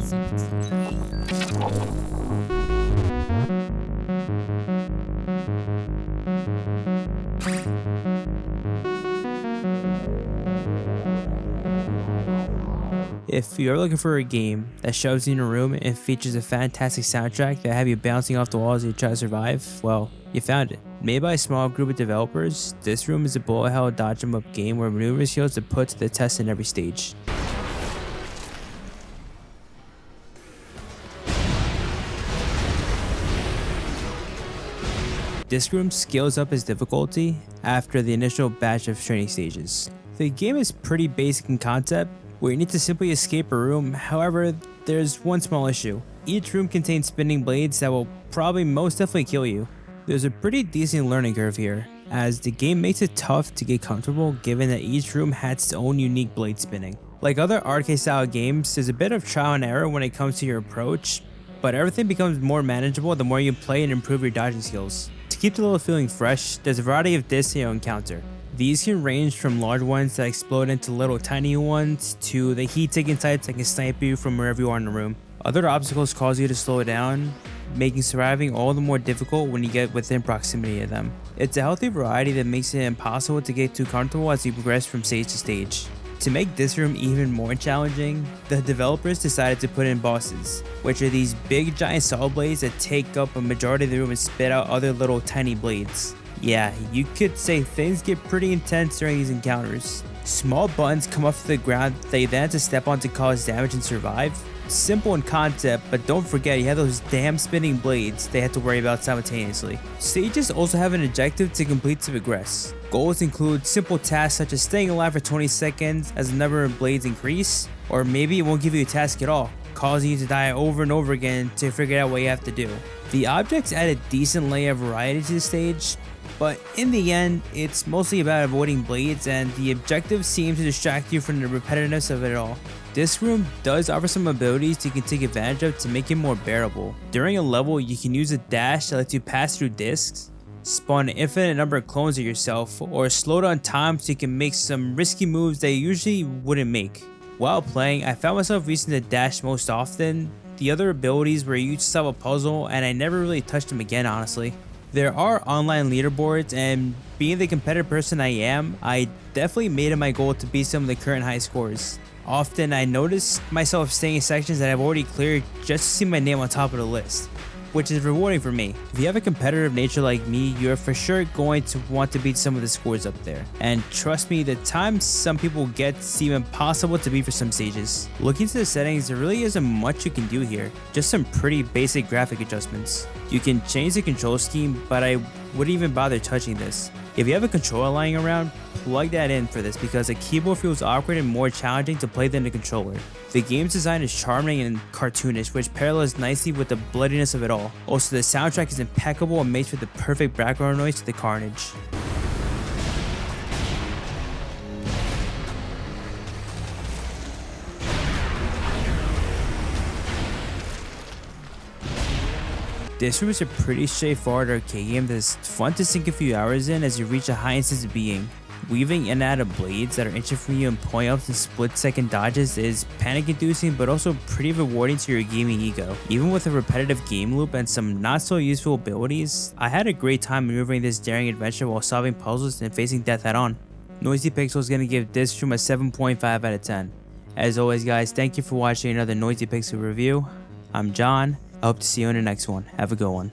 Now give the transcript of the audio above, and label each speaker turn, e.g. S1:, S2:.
S1: If you're looking for a game that shoves you in a room and features a fantastic soundtrack that have you bouncing off the walls as you try to survive, well, you found it. Made by a small group of developers, this room is a bullet hell dodge 'em up game where maneuvers skills to put to the test in every stage. This room scales up its difficulty after the initial batch of training stages. The game is pretty basic in concept, where you need to simply escape a room. However, there's one small issue. Each room contains spinning blades that will probably most definitely kill you. There's a pretty decent learning curve here, as the game makes it tough to get comfortable given that each room has its own unique blade spinning. Like other arcade style games, there's a bit of trial and error when it comes to your approach, but everything becomes more manageable the more you play and improve your dodging skills. To keep the level feeling fresh, there's a variety of discs you'll encounter. These can range from large ones that explode into little tiny ones to the heat-taking types that can snipe you from wherever you are in the room. Other obstacles cause you to slow down, making surviving all the more difficult when you get within proximity of them. It's a healthy variety that makes it impossible to get too comfortable as you progress from stage to stage. To make this room even more challenging, the developers decided to put in bosses, which are these big giant saw blades that take up a majority of the room and spit out other little tiny blades. Yeah, you could say things get pretty intense during these encounters. Small buttons come off the ground that you then have to step on to cause damage and survive. Simple in concept, but don't forget you have those damn spinning blades they have to worry about simultaneously. Stages also have an objective to complete to progress. Goals include simple tasks such as staying alive for 20 seconds as the number of blades increase, or maybe it won't give you a task at all, causing you to die over and over again to figure out what you have to do. The objects add a decent layer of variety to the stage, but in the end, it's mostly about avoiding blades, and the objective seems to distract you from the repetitiveness of it all. This room does offer some abilities you can take advantage of to make it more bearable. During a level, you can use a dash that lets you pass through discs, spawn an infinite number of clones of yourself, or slow down time so you can make some risky moves that you usually wouldn't make. While playing, I found myself using the dash most often. The other abilities were you just solve a puzzle, and I never really touched them again, honestly. There are online leaderboards, and being the competitive person I am, I definitely made it my goal to beat some of the current high scores. Often I notice myself staying in sections that I've already cleared just to see my name on top of the list, which is rewarding for me. If you have a competitive nature like me, you're for sure going to want to beat some of the scores up there. And trust me, the times some people get seem impossible to beat for some stages. Looking to the settings, there really isn't much you can do here, just some pretty basic graphic adjustments. You can change the control scheme, but I wouldn't even bother touching this. If you have a controller lying around, plug that in for this because the keyboard feels awkward and more challenging to play than the controller. The game's design is charming and cartoonish, which parallels nicely with the bloodiness of it all. Also, the soundtrack is impeccable and makes for the perfect background noise to the carnage. This room is a pretty straightforward arcade game that's fun to sink a few hours in as you reach a high instance of being. Weaving in and out of blades that are inching from you and pulling up in split-second dodges is panic-inducing but also pretty rewarding to your gaming ego. Even with a repetitive game loop and some not-so-useful abilities, I had a great time maneuvering this daring adventure while solving puzzles and facing death head-on. Noisy Pixel is going to give this room a 7.5 out of 10. As always guys, thank you for watching another Noisy Pixel review. I'm John. I hope to see you in the next one. Have a good one.